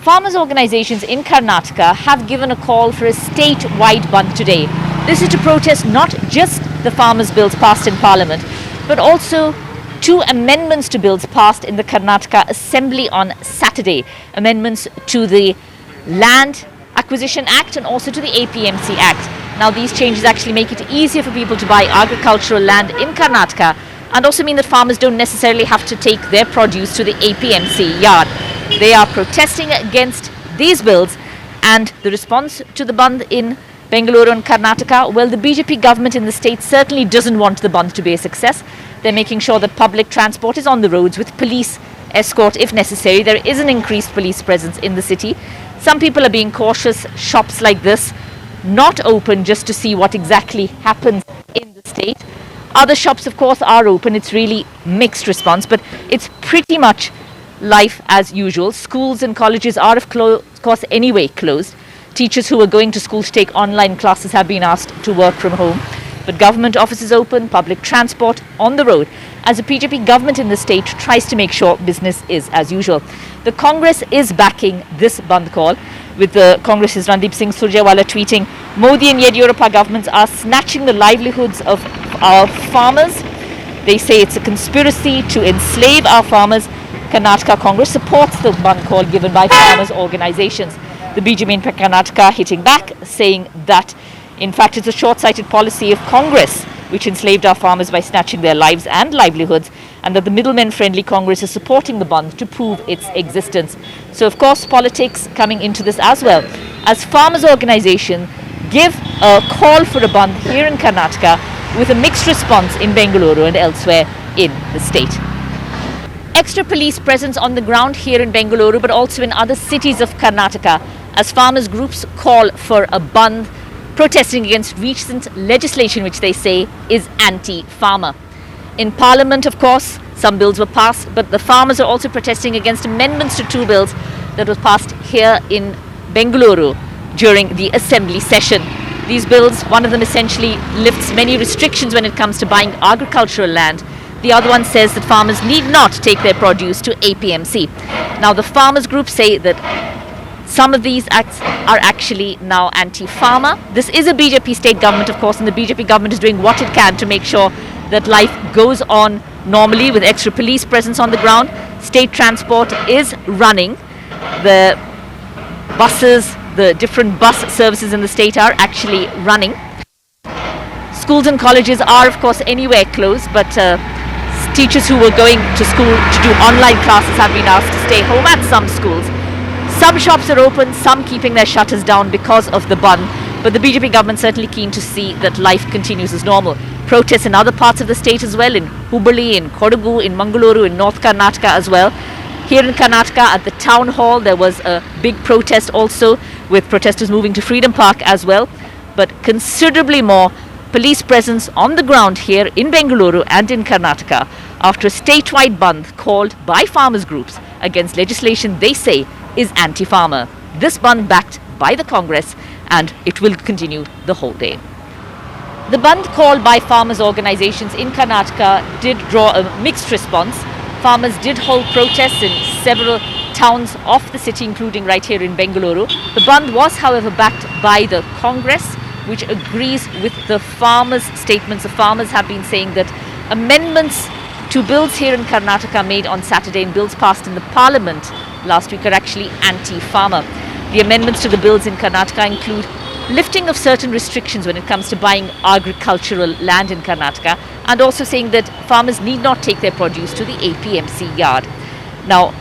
Farmers' organizations in Karnataka have given a call for a statewide bandh today. This is to protest not just the farmers' bills passed in Parliament, but also two amendments to bills passed in the Karnataka Assembly on Saturday. Amendments to the Land Acquisition Act and also to the APMC Act. Now, these changes actually make it easier for people to buy agricultural land in Karnataka and also mean that farmers don't necessarily have to take their produce to the APMC yard. They are protesting against these bills, and the response to the bandh in Bengaluru and Karnataka, well, the BJP government in the state certainly doesn't want the bandh to be a success. They're making sure that public transport is on the roads with police escort if necessary. There is an increased police presence in the city. Some people are being cautious. Shops like this not open just to see what exactly happens in the state. Other shops, of course, are open. It's really mixed response, but it's pretty much life as usual. Schools and colleges are, of course, anyway closed. Teachers who are going to school to take online classes have been asked to work from home. But government offices open, public transport on the road, as the BJP government in the state tries to make sure business is as usual. The Congress is backing this bandh call, with the Congress's Randeep Singh Surjewala tweeting, "Modi and Yediyurappa governments are snatching the livelihoods of our farmers. They say it's a conspiracy to enslave our farmers." Karnataka Congress supports the bandh call given by farmers' organizations. The BJP in Karnataka hitting back, saying that in fact it's a short-sighted policy of Congress which enslaved our farmers by snatching their lives and livelihoods, and that the middlemen-friendly Congress is supporting the bandh to prove its existence. So, of course, politics coming into this as well, as farmers' organizations give a call for a bandh here in Karnataka with a mixed response in Bengaluru and elsewhere in the state. Extra police presence on the ground here in Bengaluru, but also in other cities of Karnataka, as farmers groups call for a bandh, protesting against recent legislation which they say is anti-farmer. In Parliament, of course, some bills were passed, but the farmers are also protesting against amendments to two bills that were passed here in Bengaluru during the Assembly session. These bills, one of them essentially lifts many restrictions when it comes to buying agricultural land. The other one says that farmers need not take their produce to APMC. Now, the farmers group say that some of these acts are actually now anti-farmer. This is a BJP state government, of course, and the BJP government is doing what it can to make sure that life goes on normally with extra police presence on the ground. State transport is running. The buses, the different bus services in the state are actually running. Schools and colleges are, of course, anywhere closed, but teachers who were going to school to do online classes have been asked to stay home at some schools. Some shops are open, some keeping their shutters down because of the bandh, but the BJP government certainly keen to see that life continues as normal. Protests in other parts of the state as well, in Hubballi, in Kodagu, in Mangaluru, in North Karnataka as well. Here in Karnataka at the town hall there was a big protest also, with protesters moving to Freedom Park as well, but considerably more police presence on the ground here in Bengaluru and in Karnataka after a statewide bandh called by farmers groups against legislation they say is anti-farmer. This bandh backed by the Congress, and it will continue the whole day. The bandh called by farmers' organizations in Karnataka did draw a mixed response. Farmers did hold protests in several towns of the city, including right here in Bengaluru. The bandh was, however, backed by the Congress, which agrees with the farmers' statements. The farmers have been saying that amendments to bills here in Karnataka made on Saturday and bills passed in the Parliament last week are actually anti-farmer. The amendments to the bills in Karnataka include lifting of certain restrictions when it comes to buying agricultural land in Karnataka, and also saying that farmers need not take their produce to the APMC yard. Now,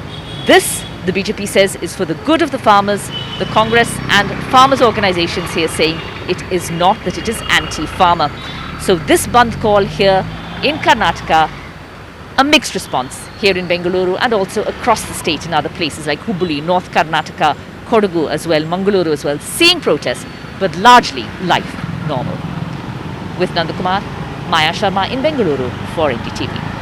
this, the BJP says, is for the good of the farmers. The Congress and farmers' organizations here saying it is not, that it is anti-farmer. So this bandh call here in Karnataka, a mixed response here in Bengaluru and also across the state in other places like Hubballi, North Karnataka, Kodagu as well, Mangaluru as well, seeing protests, but largely life normal. With Nandakumar, Maya Sharma in Bengaluru for NDTV.